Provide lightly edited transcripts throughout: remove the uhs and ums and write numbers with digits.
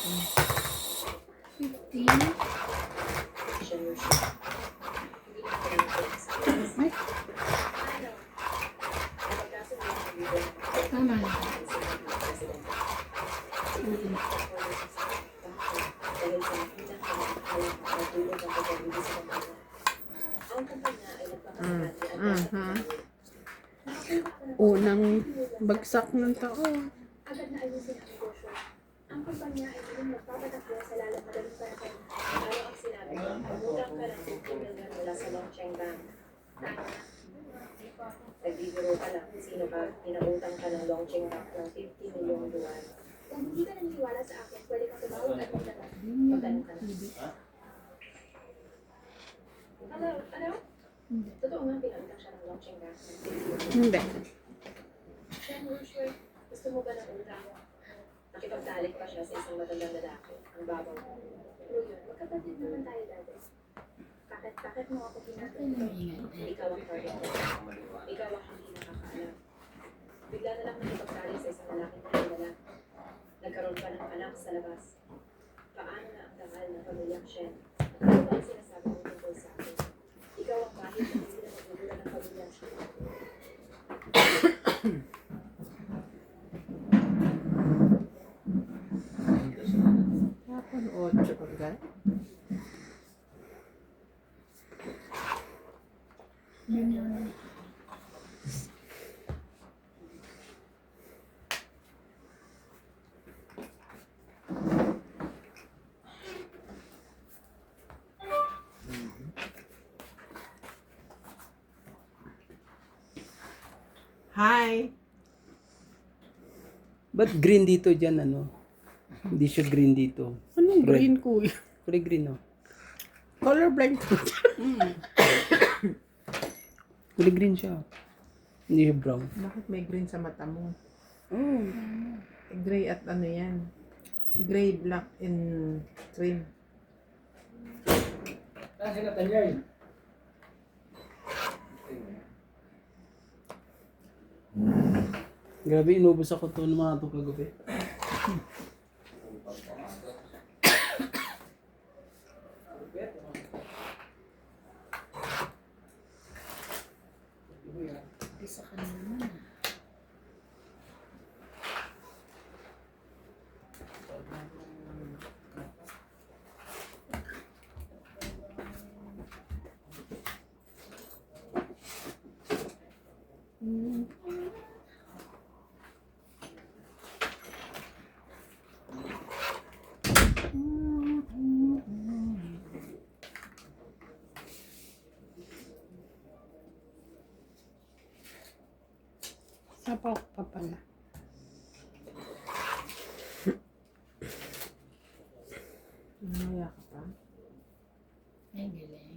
15. Ay. Tama na. Unang bagsak ng taon. Agad na ayusin ang negosyo. Ang kumpanya ay muling magpapatakbo sa lalong madaling panahon. Lalo ang sinabi, umutang ka ng 50 million mula sa Longcheng Bank. Nagbibiro ka lang. Sino ka? Pinautang ka ng Longcheng Bank ng 50 million yuan. Kung hindi ka naniniwala sa akin, pwede kang tumawag at magtanong. Magtanong ka na. Ano? Totoo nga pinautang siya ng Longcheng Bank ng 50 million. Hindi. Shen Rushway, gusto mo ba ng utang? Nakipagtalik pa siya sa isang matandang lalaki. Ang babaw. Pero yun, magkapatid naman tayo dati. Bakit mo ako ginagawa? Ikaw ang target ko. Ikaw ang hindi nakakaalam. Bigla na lang nakipagtalik sa isang lalaking kilala. Nagkaroon pa ng anak sa labas. Paano na ang dangal ng pamilyang Shen? Ano ba ang sinasabi mo tungkol sa akin? Ikaw ang kahit na hindi na magugulan ng pamilyang Shen. Hapon 8 agad. Hi! Ba't green dito dyan, ano? Hindi siya green dito. Anong Red. green kuya? Kulay green, oh. Colorblind ko. Kulay green siya. Hindi siya brown. Bakit may green sa mata mo? Oh. Gray at ano yan? Gray, black, and cream. Grabe, inubos ako to ng mga itong kagabi. Isa ka na naman. Sapaw pa pala. Namaya ka pa? Ay, galing.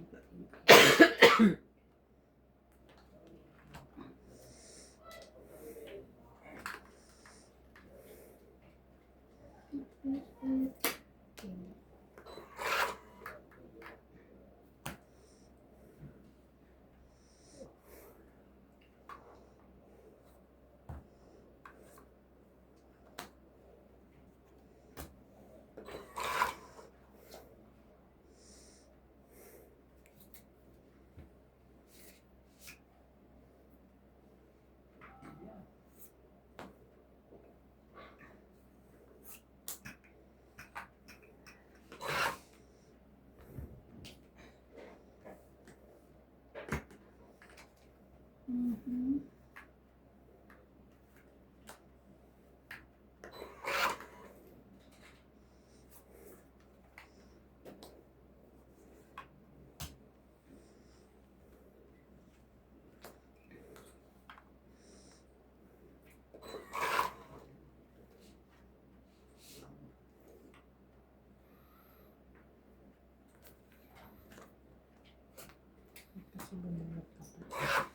Kasi bumunot ka pa.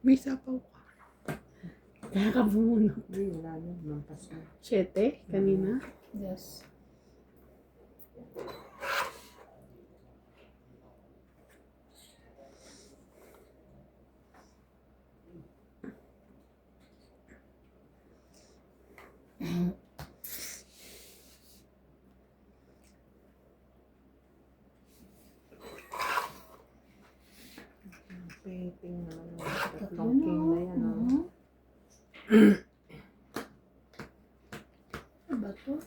May sapaw ka. Kaya ka bumunot. Ay, wala na. Mampas na. 7 kanina. Yes. Ano ba to?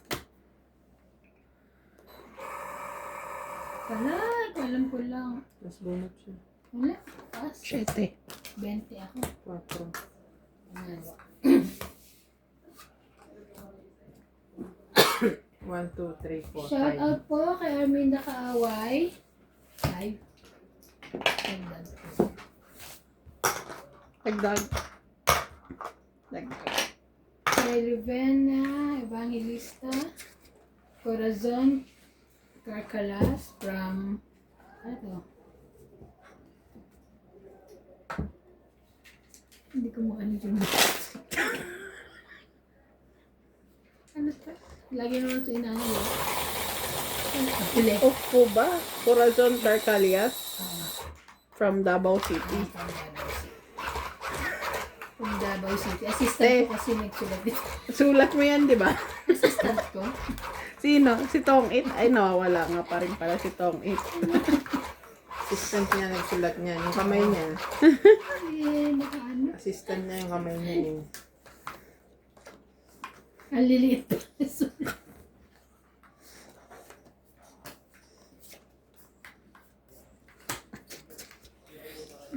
Wala, alam ko lang. Mas bunot siya. Wala, taas. 7. 20 ako. 4. Ano? 1, 2, 3, 4, Shout 5. out po kay Arminda Kaaway. 5. Dagdag po. Dagdag. Dagdag. Kay Rivena Evangelista. Corazon Carcalas from ano to? Hindi ko maano yung ano to? Lagi naman ito inaano yun. Pili. Off po ba? Corazon Tarcalias from Davao City. From Davao City. Assistant ko kasi nagsulat dito. Sulat mo yan, di ba? Assistant ko. Sino? Si Tong It? Ay, nawawala nga pa rin pala si Tong It. Assistant niya, nagsulat niya. Yung kamay niya. Eh, nakaano? Assistant niya yung kamay niya. Yung... Ang liliit pa.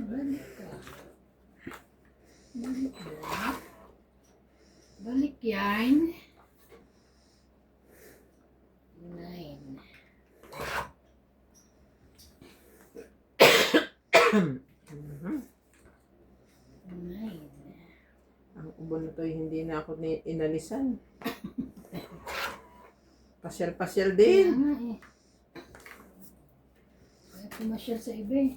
Balik ka. Balik ka. Balik yan. 9. Ang ubon na to, hindi na ako inalisan. Pasyal-pasyal Kaya din. nga eh. Kaya pumasyal sa iba eh.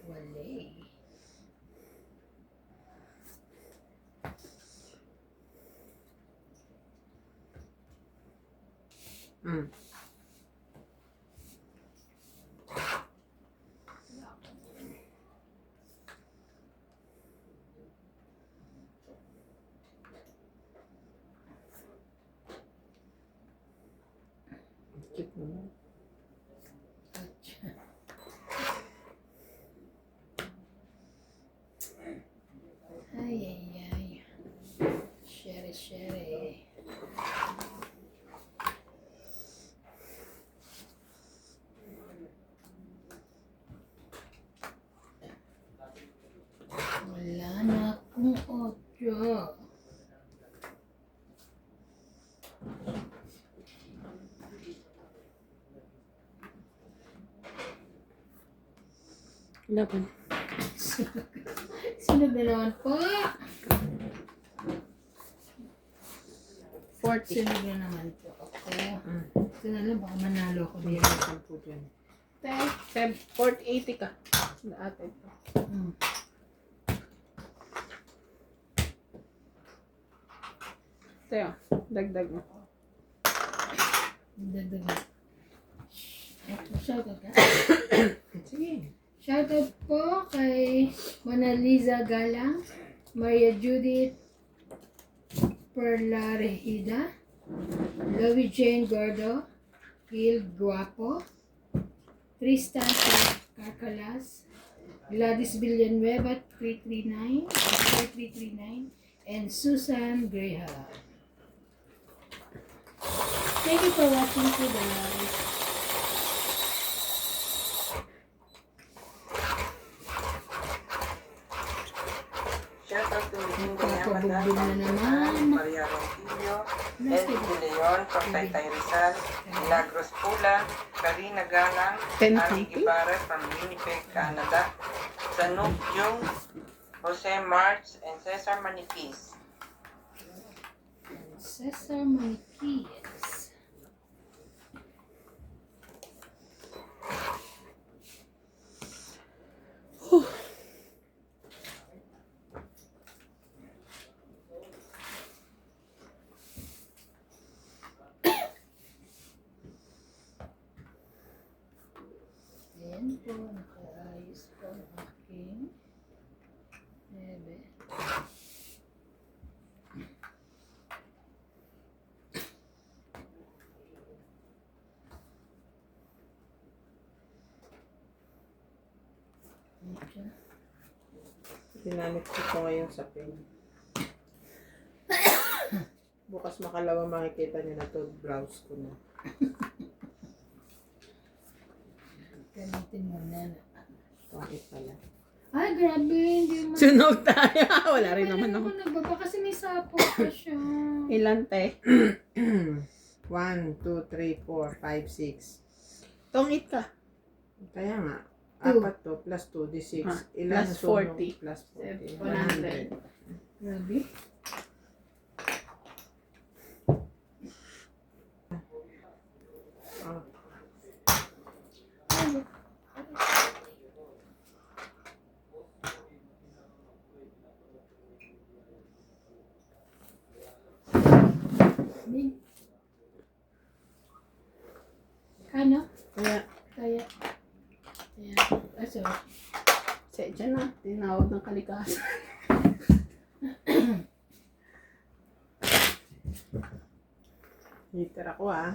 Wale. Mm. Cute naman. Ay, ay, ay. Shere, shere. Wala na akong 8. Laban. Sunod na naman po. 40. Sunod na naman po ako. Ito na lang, baka manalo ako Hindi dito. na po dyan. 40-80 ka. Lahat ito. Tayo, dagdag mo. Dagdagan. Shoutout ka. Sige. Shoutout po kay Mona Lisa Galang, Maria Judith Perla Regida, Lowie Jane Gordo, Gil Guapo, Tristan Carcalas, Gladys Villanueva 339, and Susan Graham. Thank you for watching po guys. Shoutout to Linda Nagpapabugbog na Yamada, naman. Maria Ronquillo, Elvin De Leon, Taytay Rizal, Milagros Pula, Karina Galang, Ten Ali something? Guevara from Winnipeg, Canada, Sanuk Jung, Jose March, and Cesar Maniquis. Cesar Maniquis. po, nakaayos po ang aking bebe. Medyo. Ginamit ko ito ngayon sa pen. Bukas makalawa makikita niyo na to, blouse ko na. Gamitin mo na. Bakit pala? Ay, grabe. Hindi mo. Sunog tayo. Wala rin naman ako. Ako nagbaba kasi may sapo pa siya. Ilan te? 1, 2, 3, 4, 5, 6. Tongit ka. Kaya nga. Two. Apat to plus 2, di 6. Ah, Ilan plus sunog? 40. Plus 40. 100. Grabe. Oh. Big. Ano? Kaya, Kaya. Kaya. Aso. sedya na. Tinawag ng kalikasan. Heater ako ah.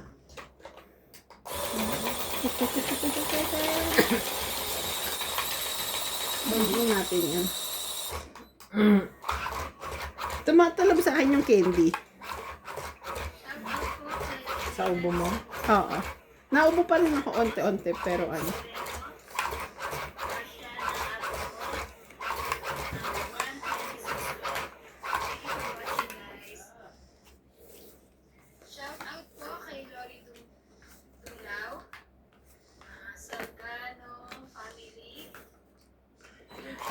Bagyan natin yan. Tumatalab sa akin yung candy. Sa ubo mo? Oo. Naubo pa rin ako onte-onte pero ano. Shout out po kay Lori Dulaw, Salgano family,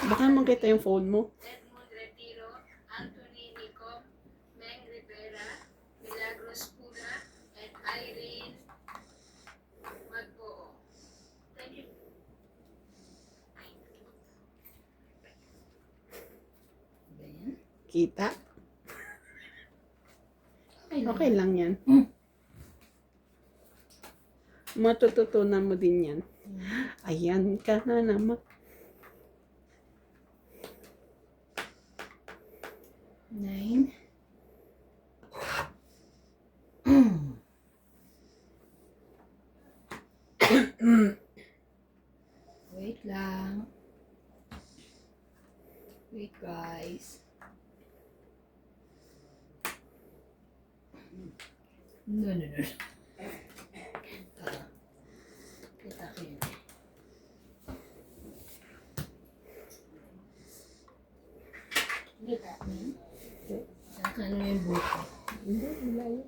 Baka makita yung phone mo. Edmund Retiro, Anthony Nicom, Meng Rivera, Milagros Pula, and Irene Magpoo. Thank you. Ayan. Kita? Okay lang yan. Matututunan mo din yan. Ayan ka na naman. Nine. Wait lang. Wait guys. No. Kita ko yun. Kita ko yun. Saka ano yung buko? Hindi, malayo.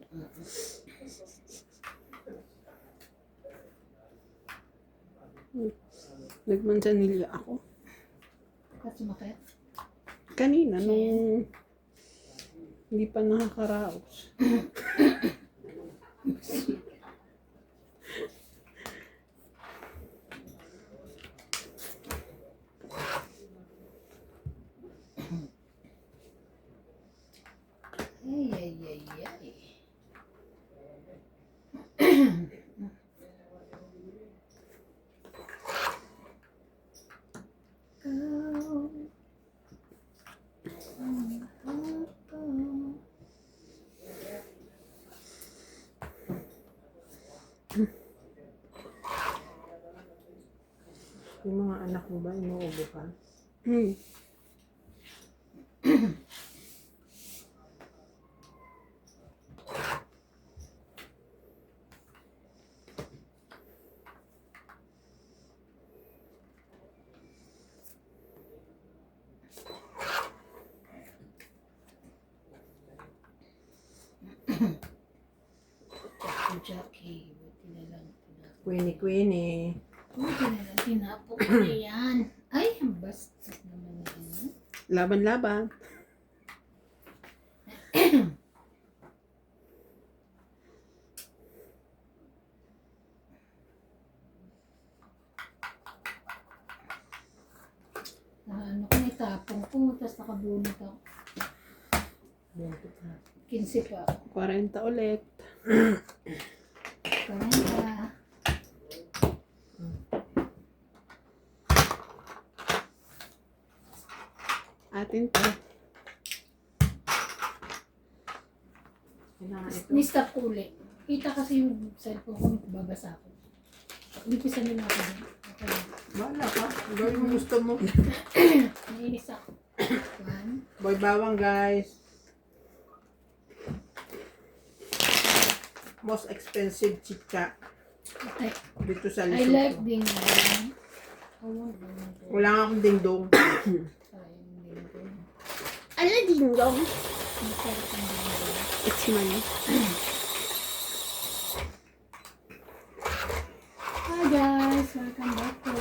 Nagmansanilya ako. Ba't sumakit? Kanina, nung hindi pa nakakaraos. Ay. Yung mga anak mo ba, inuubo ka? Jackie, buti na lang tinapok. Queenie. Buti na lang tinapok ko yan. Ay, ang bastos naman yan. Laban-laban. Ano ko, itapong ko, tapos nakabunot ako. 15 pa. 40 ulit. Karenta. Atin to. Kailangan ito. Ni-stop ko ulit. Kita kasi yung cellphone ko, babasa ko. Lipisan nila ako. Okay. Wala ka. Gawin mo gusto mo. Nainis ako. One. Boy bawang, guys. Most expensive chicha Okay. dito sa I like Lesotho. ding dong. I want ding dong. Wala nga akong dingdong. Sayang ding dong. Ano dingdong? Masarap ang ding dong. It's money. Hi guys! Welcome back to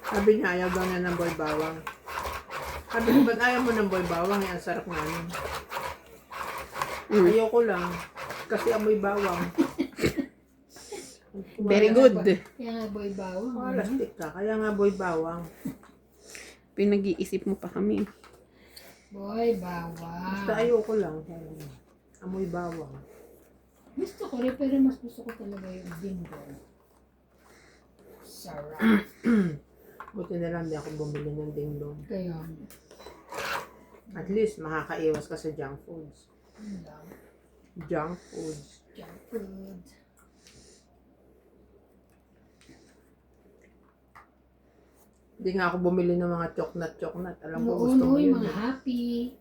Sabi niya, ayaw daw niya ng boy bawang. Sabi ko, ba't ayaw mo ng boy bawang? Ang sarap nga nun. Ayoko lang. Kasi amoy bawang. Very good. Kaya nga boy bawang. Plastic ka. Kaya nga boy bawang. Pinag-iisip mo pa kami. Boy bawang. Basta ayoko lang. Amoy bawang. Gusto ko rin, pero mas gusto ko talaga yung ding dong. Sarap. Buti na lang di ako bumili ng dingdong. Kaya, At least makakaiwas ka sa junk foods. yun lang. Junk foods. Junk food. Hindi nga ako bumili ng mga choknat. Alam ko gusto Noon, mo yun. mga happy.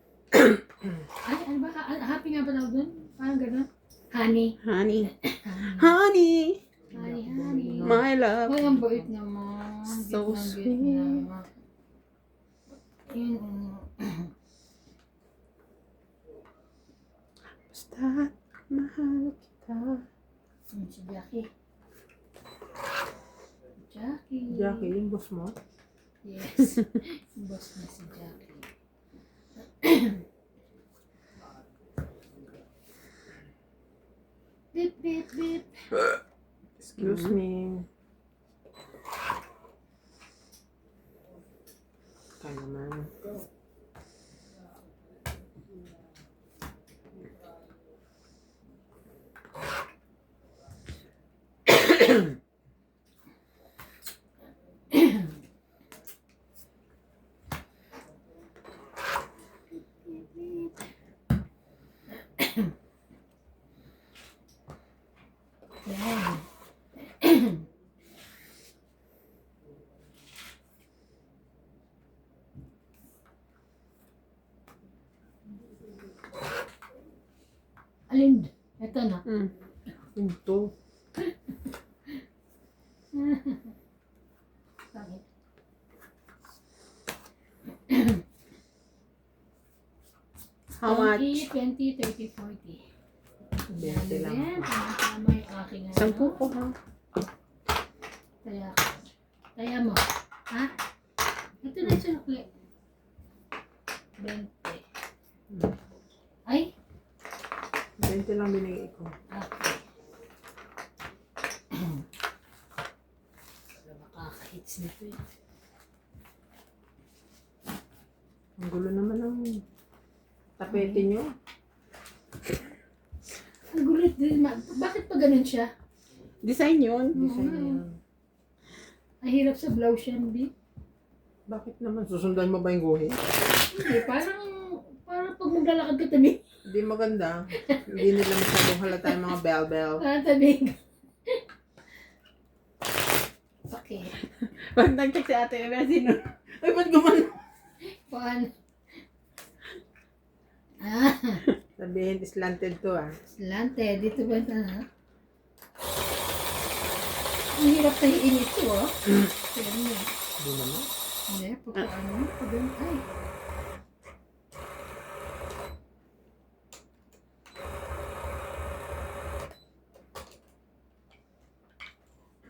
Ay, ano ba? Happy nga ba tawag doon? Parang gano'n. Honey. Honey. Honey. Honey. Honey. My love. Ay, ang bait naman. So Bait sweet. naman. Yun, Basta mahal kita. si Jackie. Jackie. Jackie, yung boss mo? Yes. Yung boss na si Jackie. Beep, beep, beep. Excuse me. Ka naman. Yan. Alin? Ito na. Ito. Bakit? How much? 20, 30, 40. 20 lang. Yan, tama yung aking ano. 10 ko ha. Kaya mo. Ha? Ito na yung sunukli. 20. Ay? 20 lang binigay ko. Okay. Wala makaka-hits nito eh. Ang gulo naman ng tapete nyo. Ang gulit din. Bakit pa ganun siya? Design yun. Design yan. Ang hirap sa blouse yan, B. Bakit naman? Susundan mo ba yung guhit? Hindi, parang pag maglalakad ka tabi. Hindi maganda. Hindi nila masyadong halata yung mga bell-bell. Parang tabi. Okay. Pag nag-check si ate, sino? Ay, ba't gumano? Paano? Ah, Sabihin, slanted to ah. slante. Dito ba ito, ha? Ang hirap tahiin ito, oh. Pero niya. Hindi naman. Hindi, pag ano, pag ay.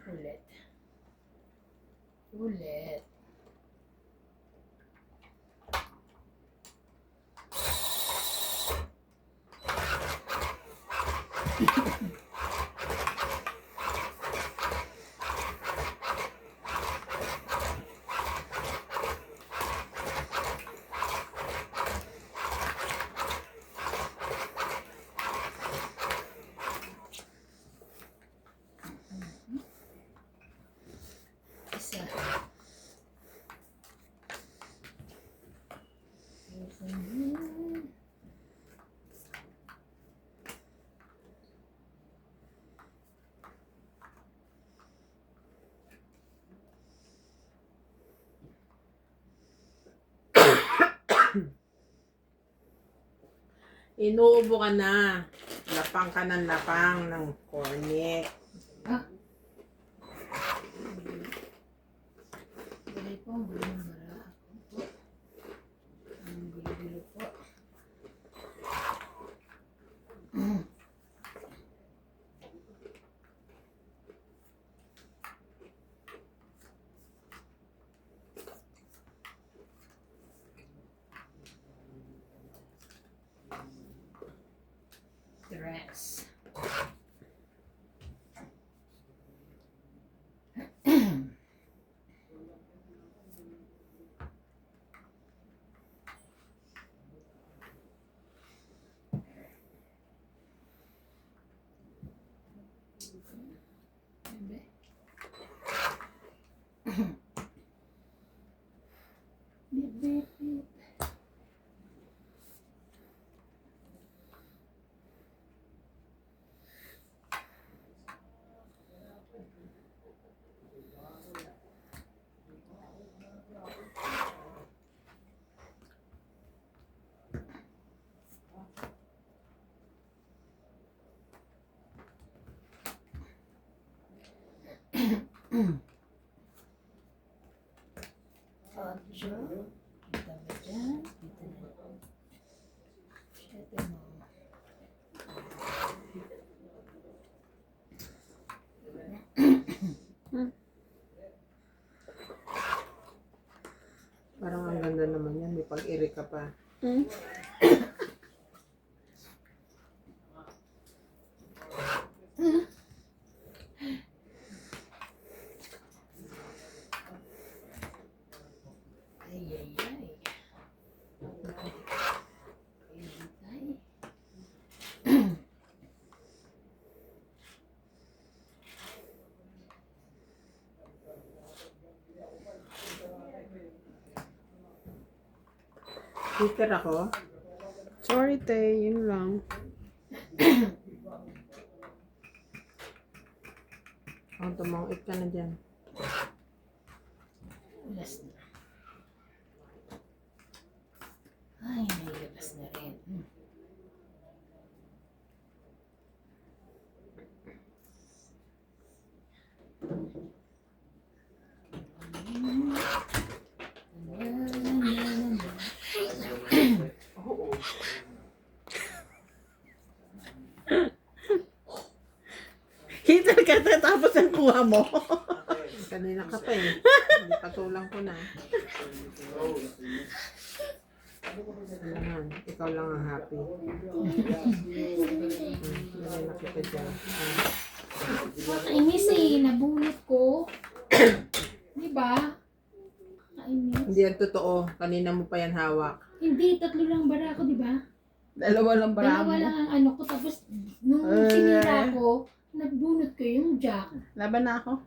Ulit. Ulit. Isa. Inuubo ka na. Lapang ka ng lapang ng cornet. Dali po, ang gulo ng bara. Ang gulo-gulo po. Dress. Bebe. Bebe. Ocho. Kita ba dyan? Kita na. Siyete mo. Parang ang ganda naman yan. May pag-iri ka pa. Hmm? Ay, ay, ay. Ay, ay. Twitter ako. Sorry, te. Yun lang. Ang tumangit ka na dyan. Ulas na. Ay, nailabas na rin. Hitter ka, te. Tapos ang kuha mo. Kanina ka pa eh. Hindi patulang ko na. Alam ikaw lang ang happy. Dali na kita dyan. Nakainis eh. Nabunot ko. Di ba? Nakainis. Hindi yan totoo. Kanina mo pa yan hawak. Hindi, tatlo lang bara ko, di ba? Dalawa lang bara Dalawa mo. lang ang ano ko. Tapos, nung sinira ko, nagbunot ko yung jack. Laban na ako.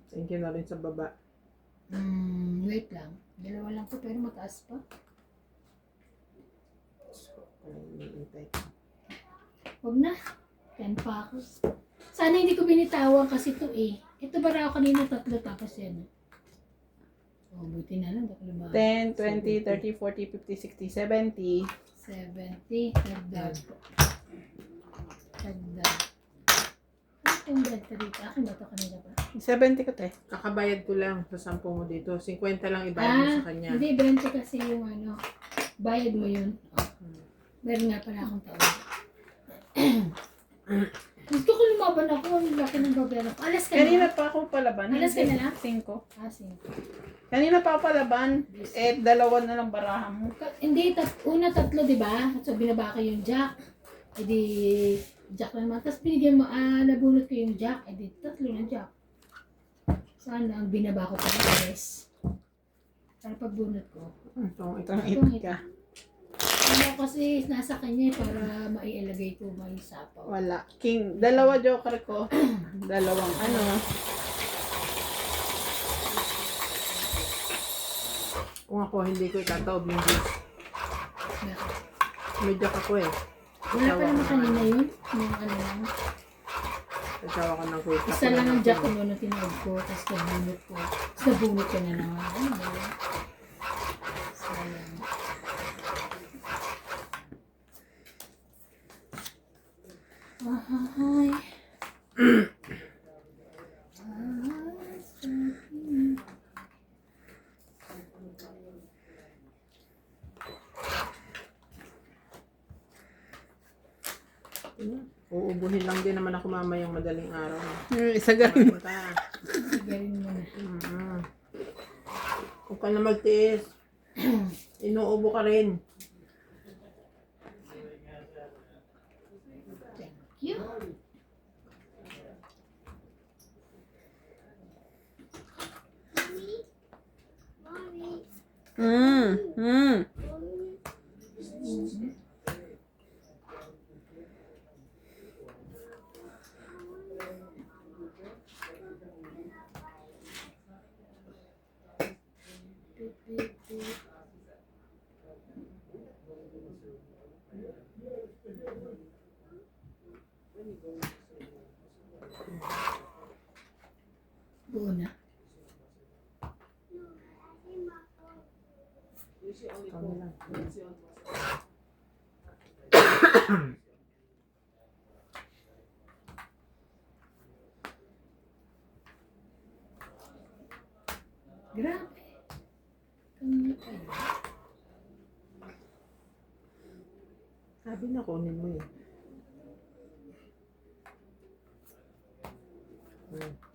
Thank you na rin sa baba. Wait lang. Dalawa lang ko, pero mataas pa. Iniintay. Huwag na. 10 pa ako. Sana hindi ko binitawan kasi ito eh. Ito bara ako kanina tatlo tapos yan. Oh, buti na lang. Baka lumabas. 10, 20, 30, 40, 50, 60, 70. 70. Dagdag. Dagdag. Ano yung dagdag dito? Akin ba ito kanina ba? 70 ko, te. Kakabayad ko lang sa 10 mo dito. 50 lang ibayad mo sa kanya. Hindi. 20 kasi yung ano. Bayad mo yun. Oh. Meron nga pala akong tawag. Gusto ko lumaban ako. Ang laki ng babero ko. Alas ka Kanina na? pa ako palaban. Alas ka na lang? 5. Ah, 5. Kanina pa ako palaban. Eh, dalawa na lang barahan mo. Hindi, una tatlo, di ba? So, binaba ko yung jack. E di, jack lang naman. Tapos binigyan mo, nabunot ko yung jack. E di, tatlo na jack. Sana, ang binaba ko pa ng tres. Para pagbunot ko. Itong Itong it ka. Ano kasi nasa kanya para maiilagay ko may sapaw. Wala. King. Dalawa joker ko. Dalawang ano. Kung ako, hindi ko itataob yung juice. May jack ako eh. Wala pa naman kanina yun. Yung ano lang. Tasawa ko ng kuya. Isa lang ang jack ko noon na tinawag ko. Tapos nabunot ko. Tapos nabunot ko na naman. Ano ba? Sayang. Ay. Uubuhin lang din naman ako mamayang madaling araw. Isa ganun. Punta. Galing mo na. Huwag ka na magtiis. Inuubo ka rin. Thank you. Mm. Mm. Buo na. Kami lang. Grabe. Kanya kayo. Sabi na kunin mo eh. Ito.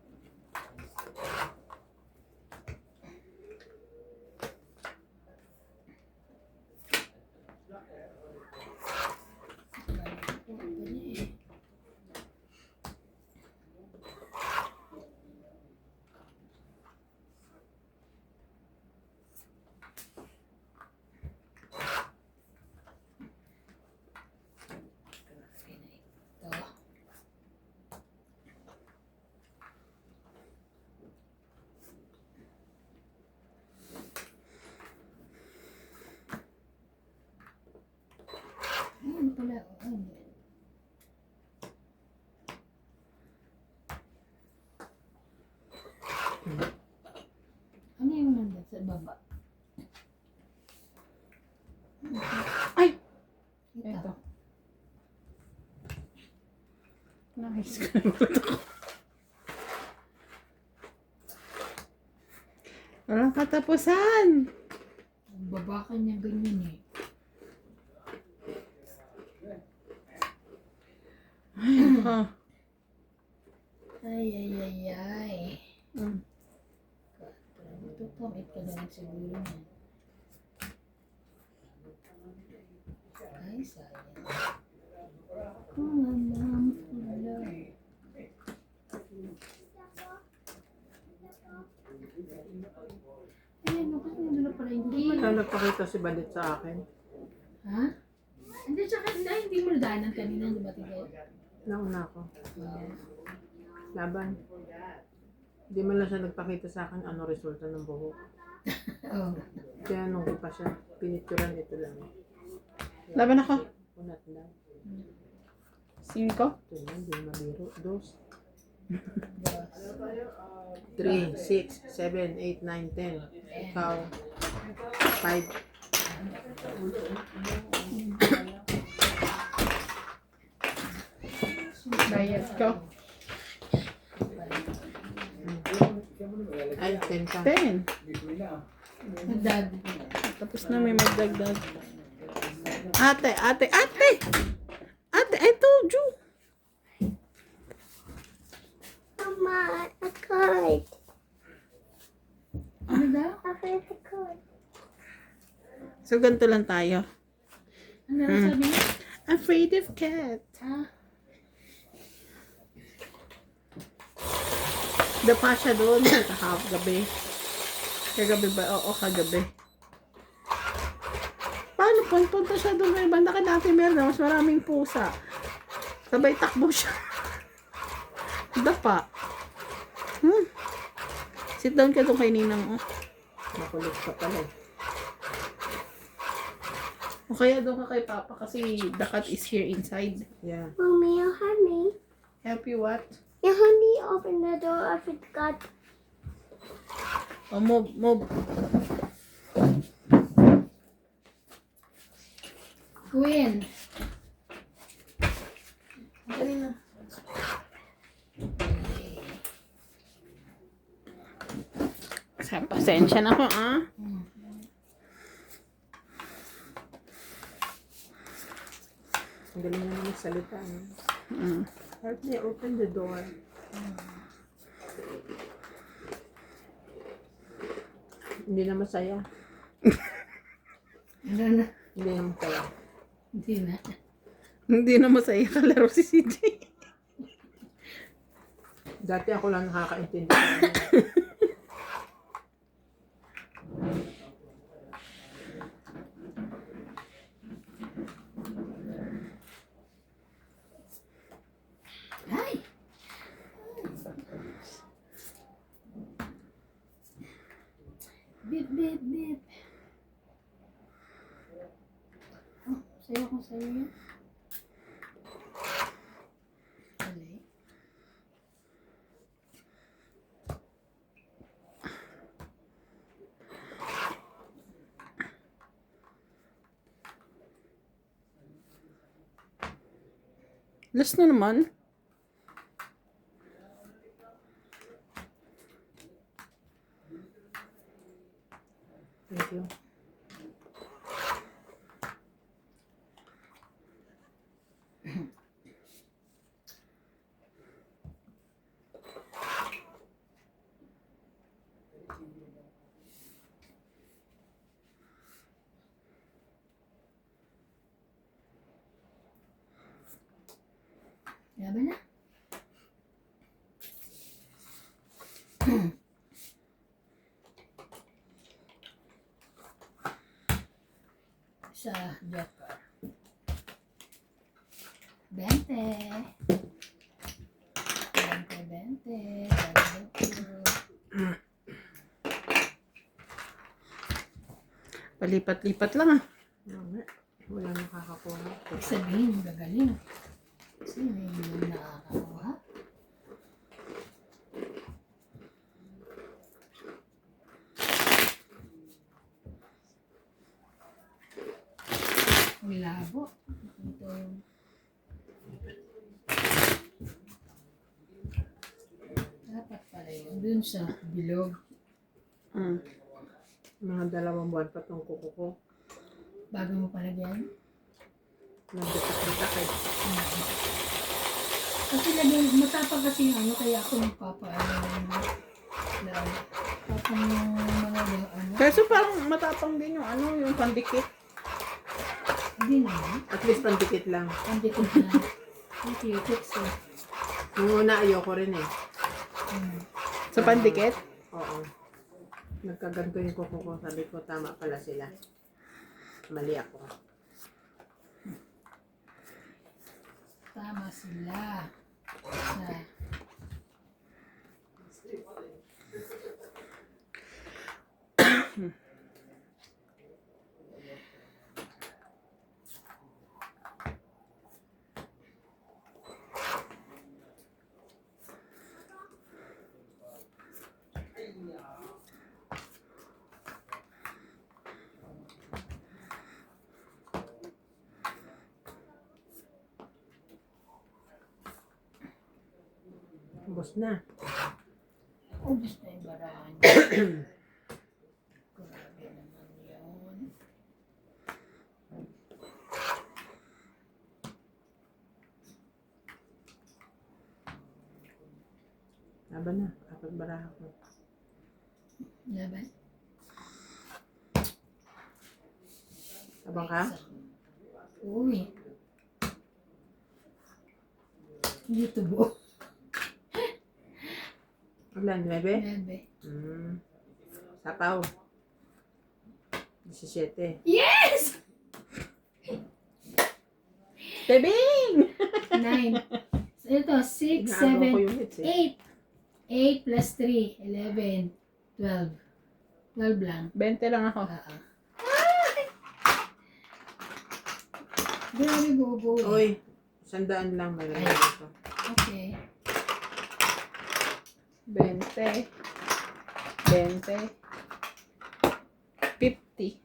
Ayun pala. Ayun. Ano yung nandun sa baba? Ay! Ito. Ito. Nice. Walang katapusan. Ang baba ka niya ganyan eh. Oh. Ay, ay, ay, ay. Mm. Ito pamit ka naman siguro yan. Ay, sayang. Kung alam ko lang. Ay, ano kasi nandun na pala hindi. Wala nagpakita si Bandit sa akin. Ha? Hindi, tsaka hindi mo nadaanan kanina, di ba tigay? Nauna ako. Laban. Hindi man lang siya nagpakita sa akin ano resulta ng buhok. Oh. Kaya nung pa siya, pinicturan ito lang. Laban ako. Unat lang. 5. Ito na, hindi mabiro. 2. 3, 6, 7, 8, 9, 10. Ikaw. 5. Bayad ko. Ay, 10 ka. 10. Dad. Tapos na may magdagdag. Ate, ate, ate! Ate, I told you. Mama, a card. Ano daw? I found a card. So, ganito lang tayo. Ano daw sabi niya? Afraid of cat. Ah, Dapa siya doon gabi. Kagabi ba? Oo, kagabi. Paano punta siya doon? May banda ka natin meron. Mas maraming pusa. Sabay takbo siya. Dapa. Sit down ka doon kay Ninang. Oh. Makulit ka pala eh. O kaya doon ka kay Papa kasi the cat is here inside. Yeah. Mommy, you help me. Help you what? You help me open the door of the card. Oh, move, move. Queen. Dali na. Pasensya na ho, ah. Ang galing na naman salita. No? Mm. Help me open the door. Hindi na masaya. Ano na? Hindi na masaya. Hindi na. Hindi na masaya kalaro si CJ. Dati ako lang nakakaintindi. Ay! Bip, bip, bip. Oh, sayo ko sa'yo yan. Dali. Last na naman. Thank you. Laban na. Sa Joker. 20. 20. Palipat-lipat lang, ah. Wala nakakakuha. Ibig sabihin, gagaling. Kasi may hindi nakakakuha. Ang labo. Ito yung... Dapat pala yun. Dun sa bilog. Mm. Mga 2 buwan pa tong kuko ko. Bago mo palagyan. Nagdatak-datak eh. Kasi lagyan, matapang kasi yung ano, kaya ako magpapaano. Tapang yung mga ano. Kaso parang matapang din yung ano, yung pandikit. Hindi naman. At least pandikit lang. Hindi ko na. Thank you, tips eh. Nung una ayoko rin eh. Sa pandikit? Oo. Nagkaganto yung kuko ko. Sabi ko tama pala sila. Mali ako. Tama sila. Sa... Ubus na. Ubus na yung barahan niya. Grabe naman yun. Laban na. Kapag baraha ko. Laban. Abang ka? Uy. Hindi tubo. Ilan? 9? Bebe. Sapaw. 17. Yes! Tebing! 9. So, ito, 6, Inaagaw ko 7, yung hits eh. 8. 8 plus 3, 11, 12. 12 lang. 20 lang ako. Grabe bobo eh. Uy, 100 lang. May lang ito. Okay. 20. 20. 50.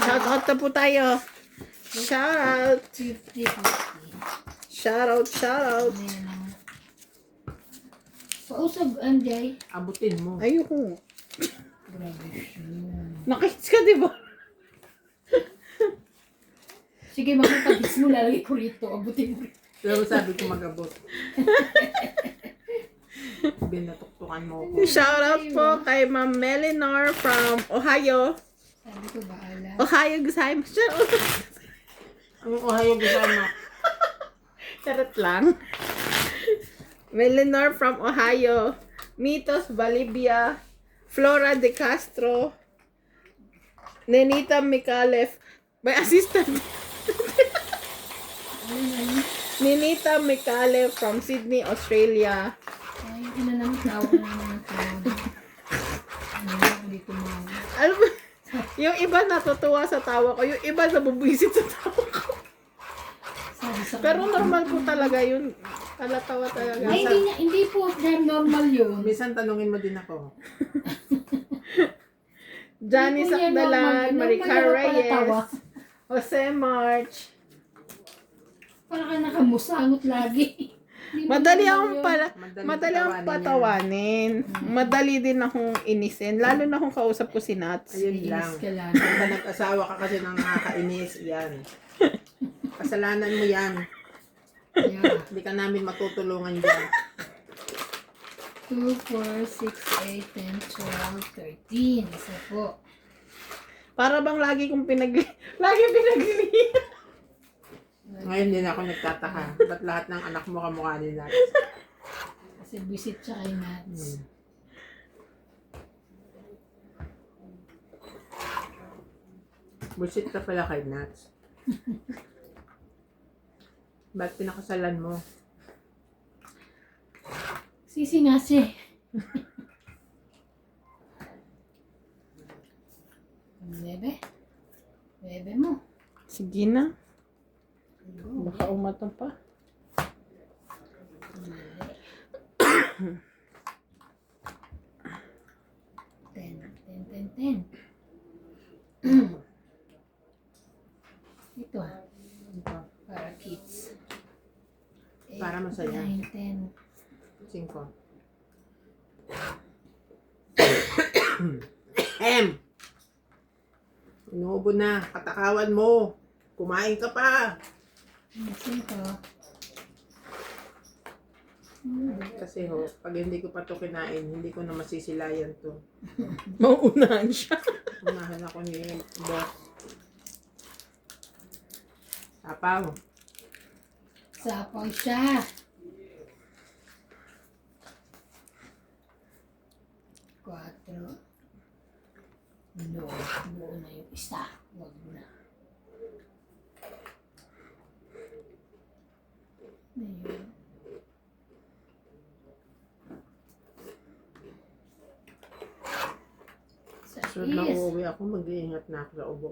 Shout out na po tayo. Shout out. 50, 50. Shoutout, shoutout. Ayan na. Pausap, MJ. Abutin mo. Ayoko. Grabe siya. Nakits ka, di ba? Sige, makapagis mo, lalagay ko rito. Abutin mo. Pero sabi ko mag-abot. Binatuktukan mo ko. Shoutout po kay Ma'am Melinor from Ohio. Sabi ko, bahala. Ohio, gusaymasu. Ang Ohio Gusama. Charot lang. Melinor from Ohio. Mitos Valibia. Flora De Castro. Nenita Mikalev. May assistant. Ninita Mikalev from Sydney, Australia. Ay, yun na naman, tawa na naman ako. Ano na ako dito mga. Alam mo, yung iba natutuwa sa tawa ko, yung iba nabubwisit sa tawa ko. Sabi sa Pero normal po talaga yun. Kalatawa talaga. Ay, hindi po dahil normal yun. Minsan tanungin mo din ako. Johnny Hindi po yan normal. Sakdalan, Maricar Normal ako pala tawa. Reyes, Jose March. Parang ka nakamusangot lagi. Hindi mo Madali normal akong yun. pala, madali akong patawanin. Madali din akong inisin. Lalo na kung kausap ko si Nats. Ayun lang. Inis ka lang. Pag nag-asawa ka kasi ng nakakainis, yan. Kasalanan mo yan. Yeah. Hindi ka namin matutulungan dyan. 2, 4, 6, 8, 10, 12, 13. Isa po. Para bang lagi kong lagi pinaglihan. Ngayon din ako nagtataka. Ba't lahat ng anak mo kamukha ni Nats? Kasi visit siya kay Nats. Bullshit ka pala kay Nats. Ba't pinakasalan mo? Sisi nga siya. Bebe. Bebe mo. Sige na. Baka umatong pa. Ten. 10. Ito. Para kids. Para masaya. 9, 10. 5. Inuubo na. Katakawan mo. Kumain ka pa. 5. Kasi pag hindi ko pa to kinain, hindi ko na masisilayan to. Mauunahan siya. Unahan ako ni boss. Sapaw. Sapaw siya. 4. No, buo na yung isa. Wag na. Ayun. Sa So na is. uuwi ako, mag-iingat na ako sa ubo.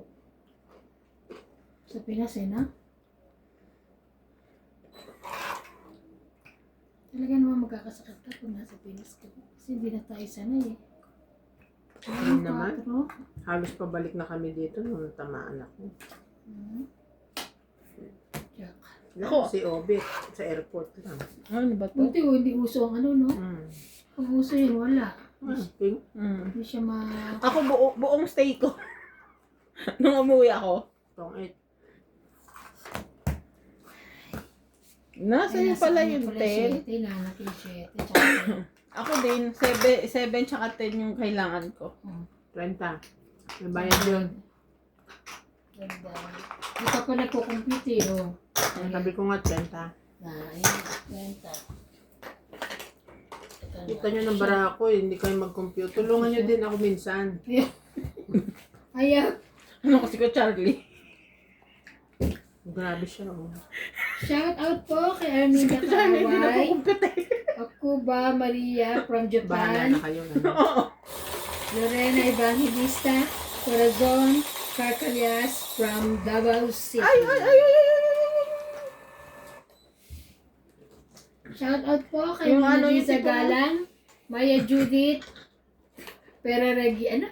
Sa Pinas eh, no? Talaga naman magkakasakit ka kung nasa Pinas ka. Kasi hindi na tayo sanay eh. Ayun naman. 4. Halos pabalik na kami dito nung tamaan ako. Jack. Ako. Si Obit, sa airport lang. Ano ba to? Buti hindi uso ang ano, no? Kung uso yun, wala. Pink. Hindi siya Ako buong stay ko. Nung umuwi ako. Tong 8. Nasa yun pala yung 10. 7, nanak yung 7. Tsaka 10. Ako din, 7 tsaka 10 yung kailangan ko. 30. May bayad yun. Ganda. Hindi ka pa nagko-compute eh, oh. Sabi ko nga 30. Ayun, 20. Kita nyo ng bara ako eh, hindi kayo mag-compute. Tulungan nyo din ako minsan. Ayaw. Ano kasi ko, Charlie? Grabe siya oh. Shout out po kay Arminda Charlie, hindi na Kaaway. po kumpute. Akuba Maria from Bahala Japan. na kayo. Ano? Oo. Lorena Evangelista. Corazon Carcalias from Davao City. Ay! Shout out po kay Yung ano, yung Lisa tipo- Galang, Maya Judith, ano?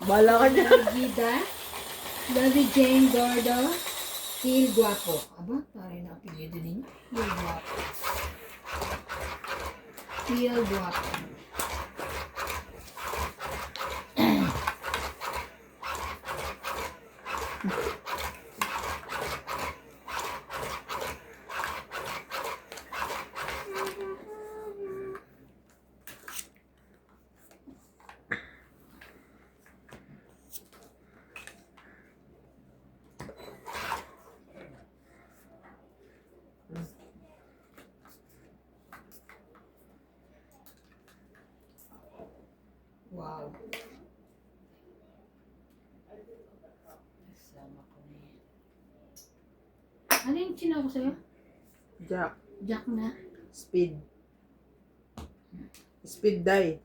Bala ka dyan. Regida, Lovey Jane Gordo, Phil Guapo. Aba, taray na ang apelyido ninyo. Phil Guapo. Phil Guapo. Wow. Kasama ko na yan. Ano yung chino ko sa'yo? Jack. Jack na. Speed. Speed die.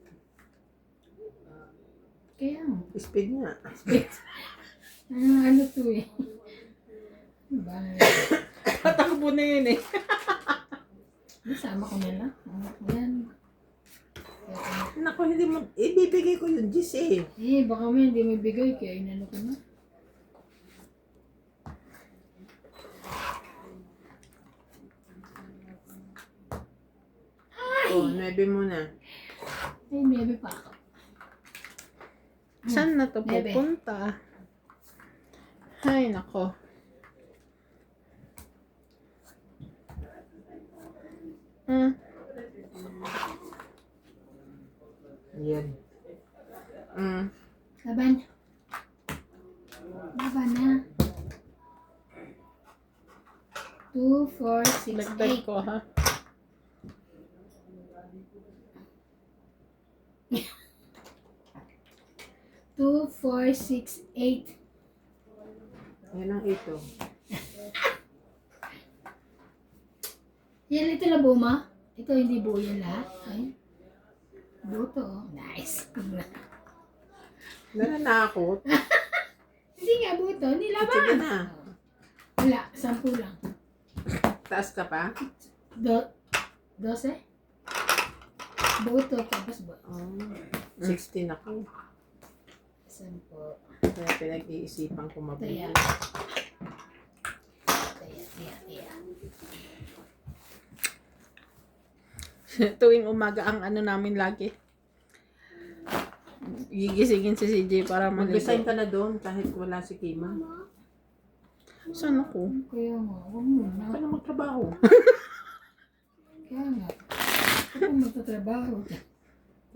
Kaya mo. Speed nga. Ano to eh. Diba? Patakbo na yun eh. Sama ko na lang. Yan. Naku, hindi mo, ibibigay ko yung Gis eh. Baka may hindi may bigay kaya inano ko na. Oh, 9 muna. Ay, maybe pa ako. Saan na to Bebe. pupunta? Ay, nako. Yan. Laban. Laban na. 2, 4, 6, Lagdag 8. ko ha. Two, 4, 6, 8. Yan ang 8. Yan, ito na buo mo? Ito hindi buo yan lahat. Ay. Buo to. Oh. Nice. Nananakot. Hindi nga buo to. Hindi Sige laban. na. Wala. 10 lang. Taas ka pa? 12. Buo to. Tapos buo. Oh, 16 ako. 10. Kaya pinag-iisipan ko mabuti. Taya. Taya. Tuwing umaga ang ano namin lagi. Gigisingin si CJ para Mag-resign maligo. ka na doon kahit wala si Kima. Saan ako? Kaya nga. Huwag mo Huwag ka na. na magtrabaho. Kaya nga. Ako magtatrabaho.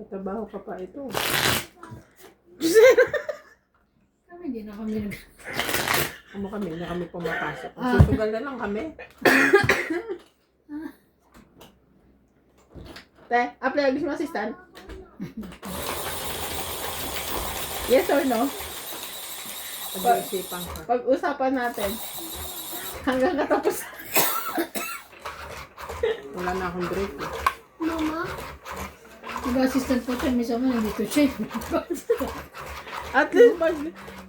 Tatrabaho ka pa ito. Kami din na kami nag... Ano kami? Na kami pumapasok. Ah. Susugal na lang kami. Te, apply gusto mo assistant? Yes or no? Pag-iisipan ka. Pag-usapan natin. Hanggang katapos. Wala na akong break eh. Mama, Mag-assistant po siya. Minsan mo nandito siya. At least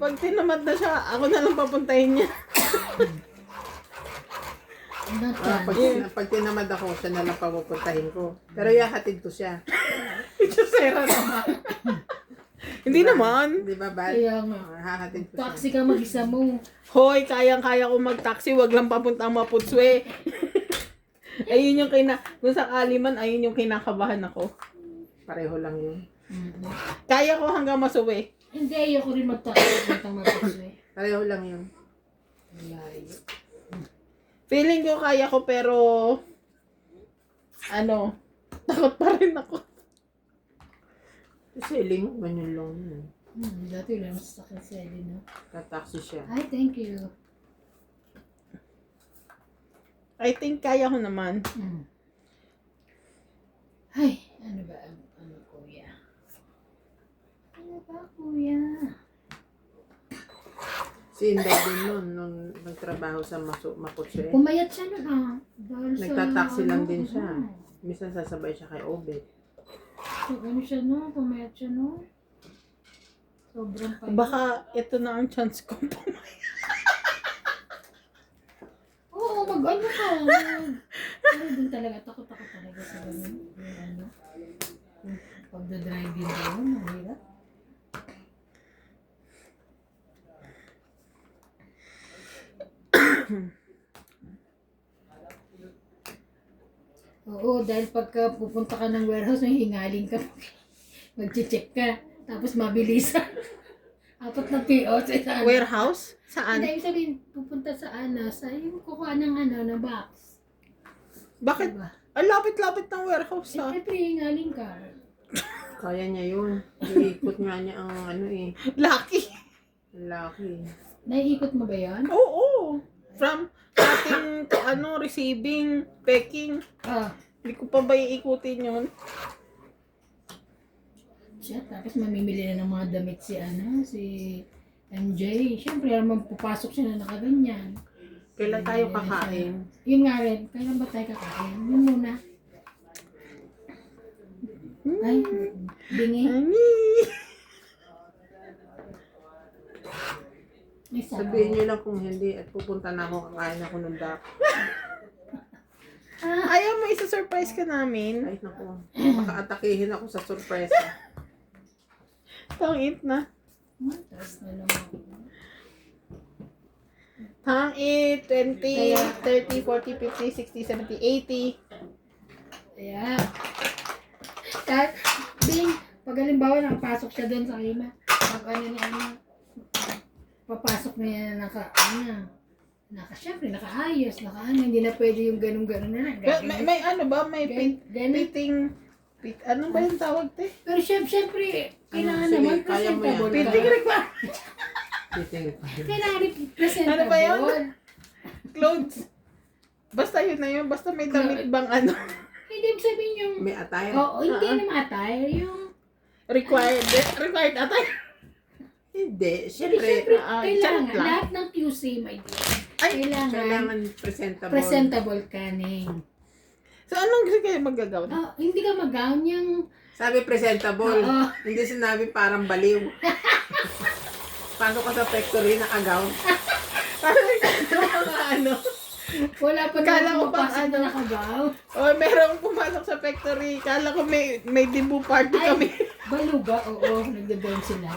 pag tinamad na siya, ako na lang papuntahin niya. Pag tinamad ako, siya na lang papupuntahin ko. Pero ihahatid ko siya. Sera naman. Hindi naman. Di ba, Bal? Kaya nga. Hahatid ko siya. Taxi ka mag-isa mo. Hoy, kayang-kaya ko mag-taxi, wag lang papuntang Maputswe. Ayun yung kung sakali man, ayun yung kinakabahan ako. Pareho lang yun. Kaya ko hanggang Masuwe. Hindi, ayoko rin mag-taxi. Puntang mag-taxi. Pareho lang yun. Layo. Feeling ko kaya ko pero ano, takot pa rin ako. Kasi iling, ganyan lang yun. Dati wala mas sakit sa Ellie, no? Tataksi siya. Ay, thank you. I think kaya ko naman. Ay, ano ba? Ano, kuya? Ano ba, kuya? Si Inday din nun, nung nagtrabaho sa Mapuche. Pumayat siya nun, ah. Dahil sa... Nagtataksi lang din ano, siya. Minsan sasabay siya kay Obet. So, ano siya, no? Pumayat siya, no? Sobrang payat. Baka ito na ang chance ko. Oo, mag-ano ka. Pero dun talaga, takot ako talaga sa ganun. Yung ano, yung pagdadriving doon, mahirap. Oo, dahil pagka pupunta ka ng warehouse, may hingaling ka. Mag-check ka. Tapos mabilisan. Apat na PO sa isang. Warehouse? Saan? Hindi, ibig sabihin, pupunta sa sa yung kukuha ng na box. Bakit? Diba? Ang lapit-lapit ng warehouse ah. Siyempre, hingaling ka. Kaya niya yun. Iikot nga niya ang Lucky. laki. Naiikot mo ba yan? Oo. From ating receiving, packing. Ah, Hindi ko pa ba iikutin yun? siya. Tapos mamimili na ng mga damit si MJ. Siyempre, naman pupasok siya na nakaganyan. Kailan tayo kakain? Yun nga rin. Kailan ba tayo kakain? Yun muna. Ay, bingi. Honey. May sabaw. Sabihin niyo lang kung hindi at pupunta na ako, kakain ako ng duck. Ayaw mo isa-surprise ka namin. Ay, naku. Makaatakihin ako sa sorpresa. Tangit na. Tapos na naman. Tangit, 20, Kaya- 30, 40, 50, 60, 70, 80. Kaya, kahit, Bing, pag halimbawa nakapasok siya doon sa kima, papasok na yan syempre, nakaayos, hindi na pwede yung ganun-ganun na. May ano ba? May Ganun. fitting, ano ba yung tawag te? Pero syempre, kailangan sige, naman kaya mo yan. presentable Fitting ka. requirement. Kailangan rin presentable. Ano ba yun? Clothes. Basta yun na yun. Basta may damit bang ano. Hindi mo sabihin yung, May attire? hindi naman attire, yung, Required attire. Hindi. hindi Siyempre, syempre, charot kailangan, lang. lahat ng QC may Ay, kailangan presentable. presentable ka Ning. So anong gusto kayo magagawa? Hindi ka mag-gown yung, Sabi presentable. Oo. Hindi sinabi parang baliw. Pasok ka sa factory, naka-gown. ano? wala pa Kala naman ko pa, pumapasok na naka-gown. O, merong pumasok sa factory. Kala ko may debut party Ay, kami. baluga, oo, nagda-dance sila.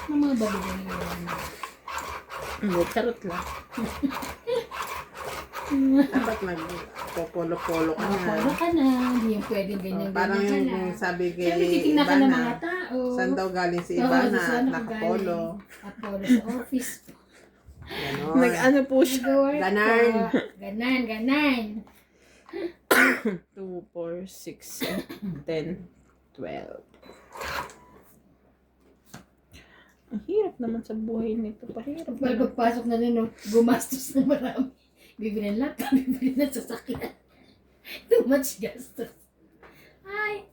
Ang mga baluga na yun. Hindi, charot lang. Dapat nagpopolo-polo ka na. Polo ka na, hindi yung pwedeng ganyan-ganyan Parang ka yung na. sabi kay Siyempre, titignan ka ng mga Ivana, tao. saan daw galing si Oo, Ivana saan at ako nakapolo. galing? Apolo sa office. Ganon. Nag-ano po siya. Nag-work Ganan. po. Ganan. 2, 4, 6, 10, 12. Ang hirap naman sa buhay nito. Pahirap Pag naman. pagpasok na nun, gumastos na marami. Bibili ng laptop, bibili ng sasakyan. Too much gastos. Ay,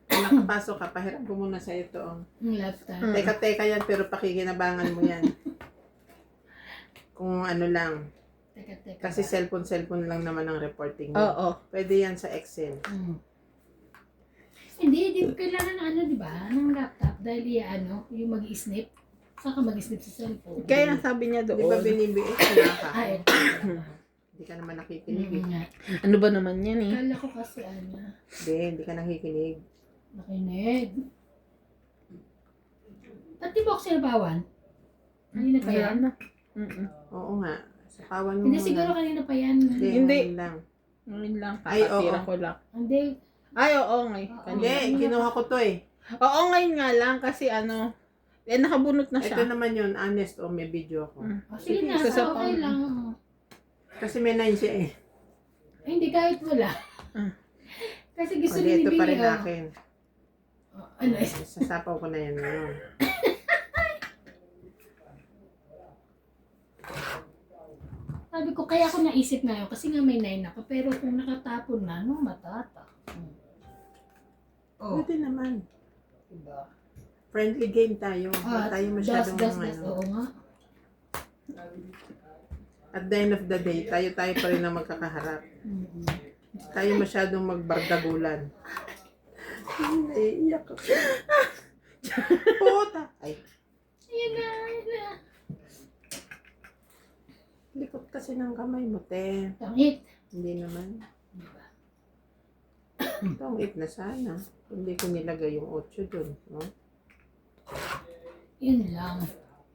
Kung nakapasok ka, pahiram ko muna sa ito. ang laptop. Teka yan, pero pakikinabangan mo yan. Kung ano lang. Teka. Kasi cellphone lang naman ang reporting mo. Oo. Pwede yan sa Excel. Hindi kailangan di ba, ng laptop dahil yung mag-i-snip. Saan ka mag-i-snip sa cellphone? Kaya ang sabi niya Di ba doon. binibiit na ka? Ay, Hindi ka naman nakikinig. eh. nga. Ano ba naman yan eh? Kala ko kasi Hindi ka nakikinig. nakinig. Ba't di ba ako sinabawan? Kanina pa yan? na. Mm-mm. Oo nga. Sapawan mo Hindi, muna. siguro kanina pa yan. Hindi. Hindi. ngayon lang. Ngayon lang. Ay, Kakatira oo. ko lang. Hindi. Ay, oo ngay. Hindi, Kanina. kinuha ko to eh. Oo, ngayon nga lang kasi nakabunot na Ito siya. naman yun, honest o may video ako. Sige na, Sasapawan. okay lang. Kasi may 9 siya eh. Ay, hindi kahit wala. Kasi gusto Hindi, ni ito pa Billy. rin akin. Ano Sasapaw ko na yan ngayon. Sabi ko, kaya ako naisip ngayon kasi nga may 9 ako. Pero kung nakatapon na, matata. Oh. Pwede naman. Diba? Friendly game tayo. Huwag tayo masyadong das. ano. Oo nga. At the end of the day, tayo pa rin ang magkakaharap. Tayo masyadong magbardagulan. Naiiyak ako. Puta! Ay, Ayan na. likot kasi ng kamay mo, te. Tangit. Hindi naman. Diba? Itong it na sana. Hindi ko nilagay yung 8 dun. No? Yun lang.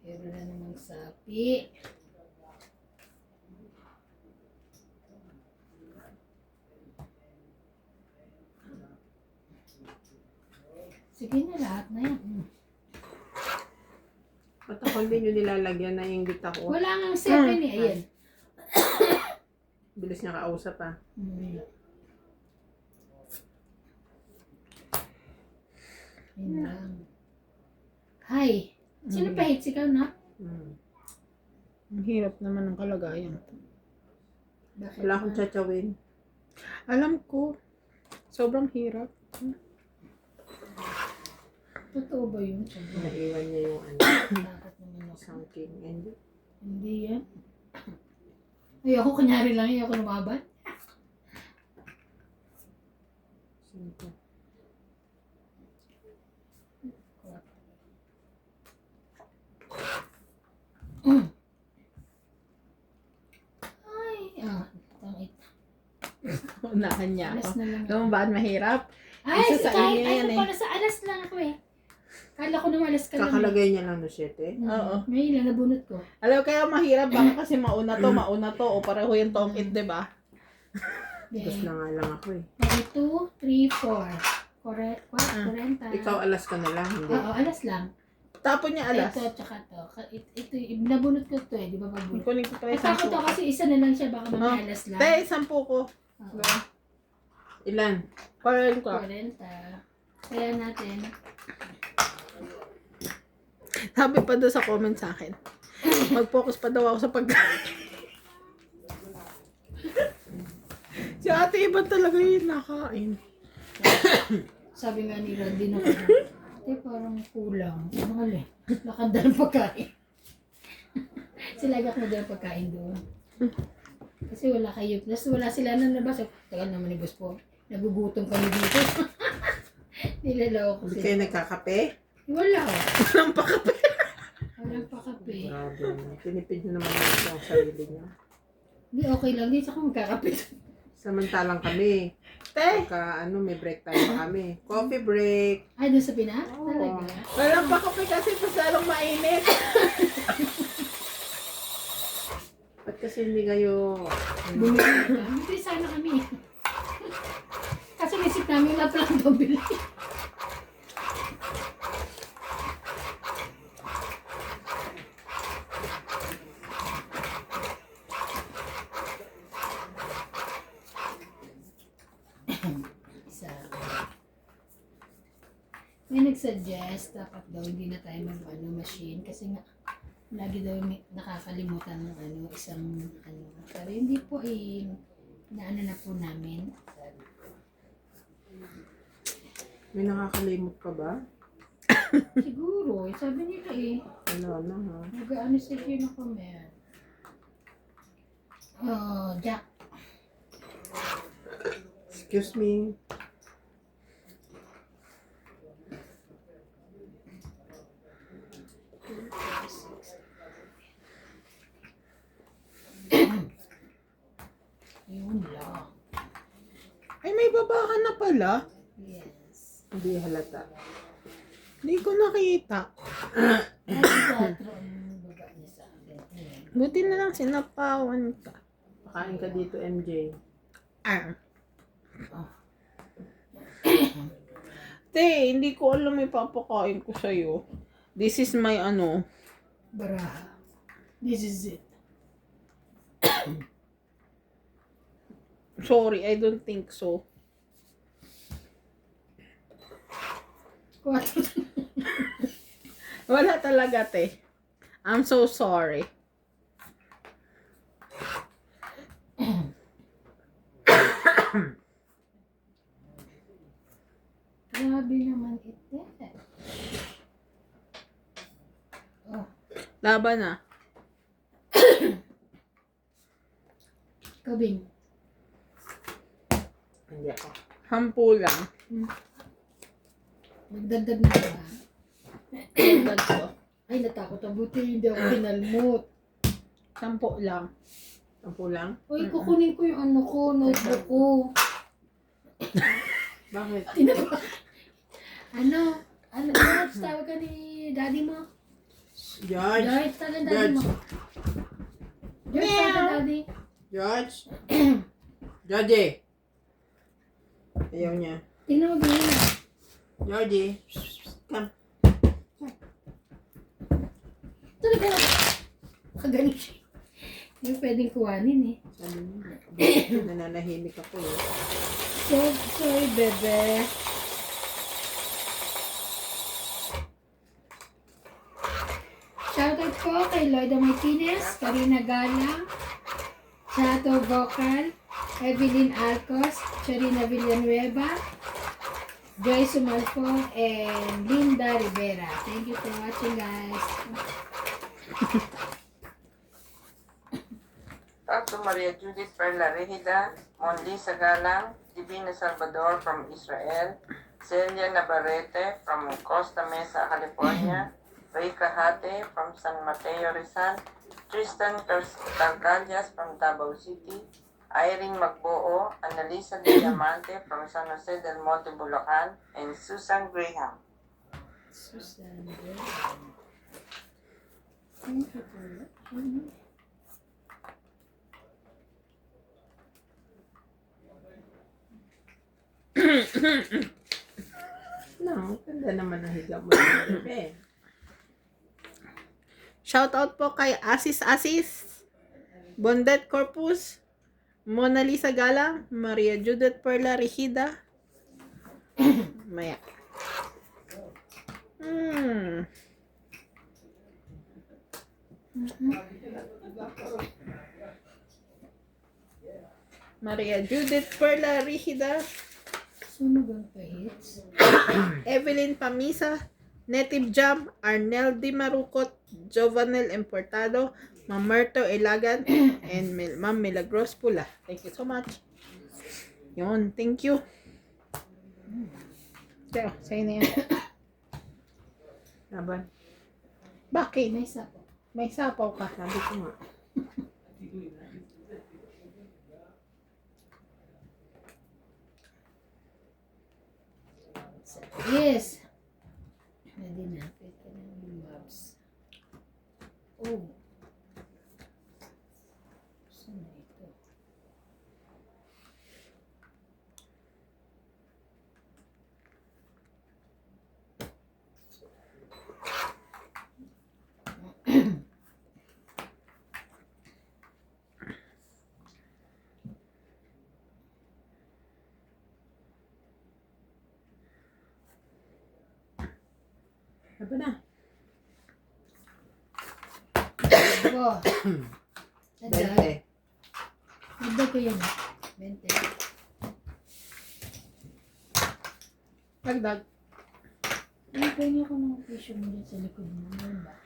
Pero na namang sapi. Sige na, lahat na yan. Ba't ako hindi nyo nilalagyan na inggit ako? Wala nga 7 eh. Ayan. Bilis niya kausap ah. Yun lang. Hi. Sino pa hits ikaw na? Ang hirap naman ng kalagayan. Bakit? Wala akong tsatawin. Alam ko. Sobrang hirap. Totoo ba yun? Sobrang Naiwan niya yung ano, takot naman ako. isang king. Hindi. Hindi yan. Ay, ako kunyari lang. Ay, ako lumaban. Simple. Ay, tangit. Unahan niya Alas ako. na lang ako. Alam mo ba, mahirap? Ay, Isa sa kahit inyo yan ano eh. pala sa alas lang ako eh. Kala ko naman alas ka lang. Kakalagay niya lang no 7. Oo. May ilan nabunot ko. Alam mo, kaya mahirap baka kasi mauna to, o pareho yung tongit, di ba? Tapos na nga lang ako eh. 2, 3, 4. Correct. 40. Ikaw alas ka na lang, hindi. Oo, alas lang. Tapon niya alas. Ito, tsaka to. Ito, nabunot ko to eh. Di ba mabunot? Kunin ko pala At ako to kasi isa na lang siya. Baka mamaya alas lang. Te, 10 ko. Oo. Ilan? 40. 40. Kaya natin. Sabi pa doon sa comment sa akin. Mag-focus pa daw ako sa pagkain. Si ate iba talaga yung nakain. Sabi nga ni Randy na ate parang kulang. Mahal eh. Lakad na ng pagkain. Silagak mo daw ang pagkain doon. Kasi wala kayo. Plus wala sila na labas. Tagal naman ni boss po. Nagugutom kami dito. Nilalawak ko Hindi sila. kayo nagkakape? Wala. Walang pakape. Walang pa kape. Grabe. Tinipid nyo naman ito ang sarili niyo. Hindi, okay lang. Hindi sa kung magkakape. Samantalang kami, Te, pagka may break time kami. Coffee break. Ay, doon sa Pinas? Oo. Talaga? walang pakape kasi masyadong mainit. Ba't kasi hindi kayo... Bumili ka. Bumili sana kami. Kasi naisip namin wala palang dobili. Isa. May nagsuggest, dapat daw hindi na tayo machine kasi nga lagi daw may nakakalimutan ng isang pero hindi po naano na po namin. May nakakalimot ka ba? Siguro, sabi nila Wala na ha. nag-ano sa na comment. Oh, Jack. Excuse me. Yun lang. Ay, may babahan na pala. Yes. Hindi halata. Hindi ko nakita. Ay, 4 ang baba niya sa akin. Ayan. Buti na lang sinapawan ka. Pakain ka dito, MJ. Ah. Te, hindi ko alam may papakain ko sa'yo. This is my Baraha. This is it. sorry, I don't think so. 4. Wala talaga, te. I'm so sorry. Grabe naman ito. Oh, Laban na. kabing. Hindi ako. Hampu lang. Nagdagdag na ba? Dagdag ko. Ay, natakot ako. Buti hindi ako kinalmot. 10 lang. Ampo lang? Uy, kukunin ko yung notebook ko. Bakit? Tinaba. George, tawag ka ni daddy mo. George? George, tawag ang daddy mo. George, tawag ka daddy. George? George! Ayaw niya. Tingnan mo ganyan. Georgie, come. Talaga na. Kagaling siya. Hindi pwedeng kuhanin eh. Sabi niya, nananahimik ako eh. So, sorry, bebe. Shoutout po kay Lloyda Martinez, Karina Galang, Chato Vocal, Evelyn Arcos, Charina Villanueva, Joy Sumalfo, and Linda Rivera. Thank you for watching, guys. Tato Maria Judith Perla Regida, Monlisa Galang, Divina Salvador from Israel, Celia Navarrete from Costa Mesa, California, Ray Cajate from San Mateo, Rizal, Tristan Targallas from Davao City, Irene Magbuo, Annalisa Diamante from San Jose del Monte, Bulacan, and Susan Graham. Susan. Thank you for watching. No, ganda naman ang higa mo ng bebe. Shoutout po kay Asis, Bondet Corpus, Mona Lisa Galang, Maria Judith Perla Regida. Maya. Maria Judith Perla Regida, Sunugan pa hits. Evelyn Pamisa, Native Jam, Arnel Di Marucot, Jovanel Importado, Mamerto Elagan, and Ma'am Milagros Pula. Thank you so much. Yun, thank you. Teo, sa'yo na yan. Laban, Bakit? May sapo. May sapaw ka. sabi ko nga. Yes. Pwede na. Pwede na yung mobs. Oh. Saan na ito? Laban na. Oh. Dagdag. 20. Dagdag ko yun. 20. Dagdag. Ay, kanya ko ng tissue mo dyan sa likod mo. Meron ba?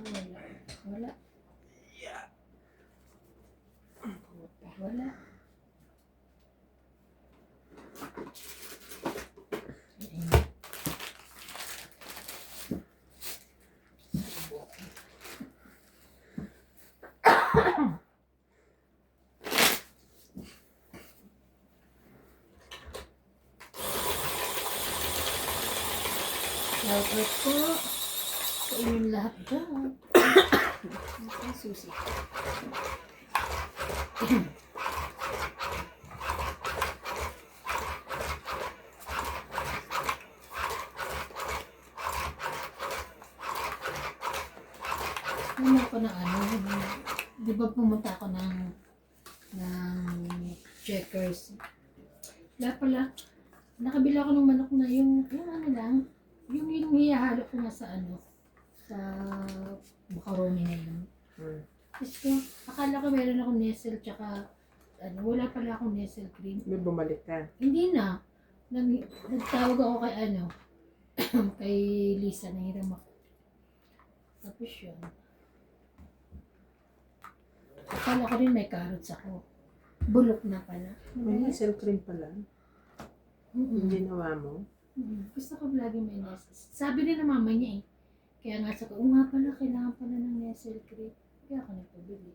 Wala. Wala. Wala. Shoutout po sa inyong lahat dyan. Okay, susi. Ano ako ng ano, di ba pumunta ako ng Checkers. Wala pala, nakabila ako ng manok na yung ano lang, yung hihahalo ko na sa ano, sa macaroni na yun. Tapos ko, akala ko meron akong Nestle tsaka, ano, wala pala akong Nestle cream. May bumalik ka. Hindi na. Nagtawag ako kay ano, kay Lisa, nahiram ako. Tapos yun. Akala ko rin may carrots ako. Bulok na pala. May cell cream pala. Yung ginawa mo. Gusto ko lagi may Nestle. Sabi rin ng mama niya eh. Kaya nga sa ko, nga pala, kailangan pala ng Nestle cream. Kaya ako nagpabili.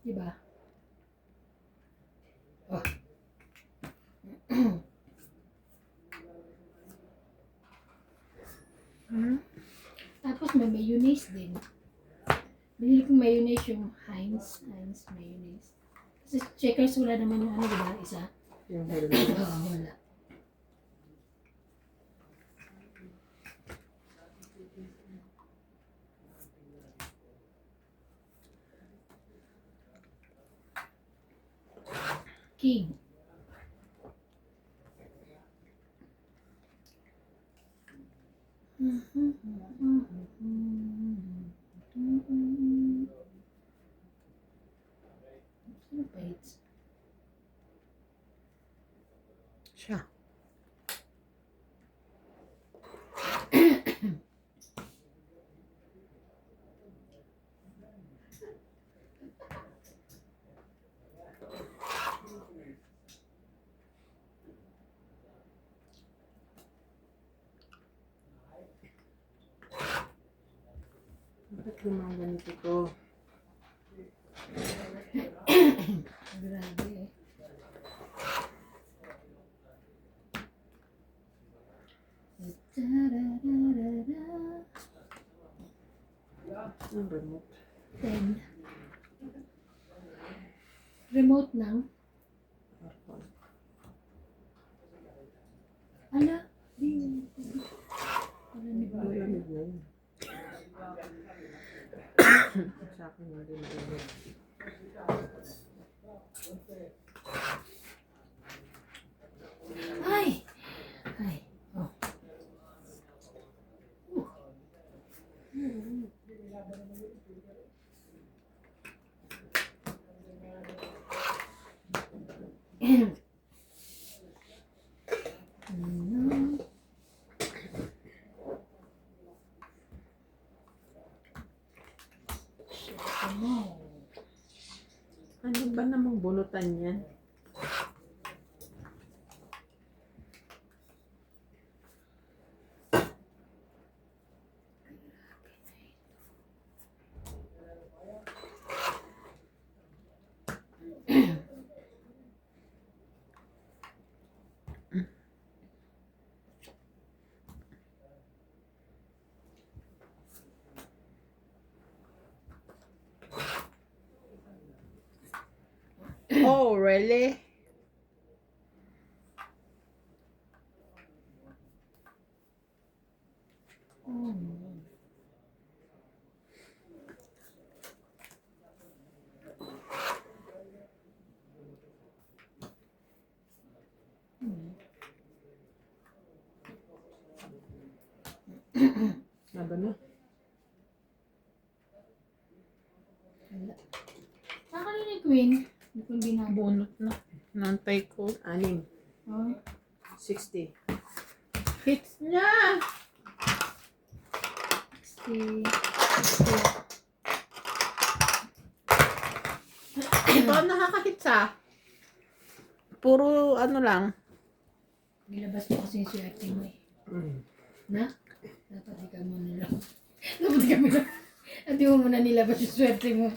Diba? Oh. Tapos may mayonnaise din. Binili kong mayonnaise yung Heinz mayonnaise. Kasi checkers wala naman yung ano, diba? Isa. Yung hello. Oo, wala. King. Ano ba ito? Siya. Bakit yung mga ganito to? Grabe eh. Ang remote. 10. Remote ng? Ala? Malamig ba? Malamig na yun. Sa akin hindi malamig. Ay! Ay. Oh. Ano ba namang bunutan yan? Oh, really? Naba na? Saan ka ni Queen? Hindi ko binabo. Bunot na. Nantay ko. 6. Oh. 60. Hits niya! 60. Ito ang nakaka-hits ah. Puro ano lang. Nilabas mo kasi yung swerte mo eh. Mm. Na? Dapat di ka mo nilabas. Dapat di ka mo nilabas. At di mo muna nilabas yung swerte mo.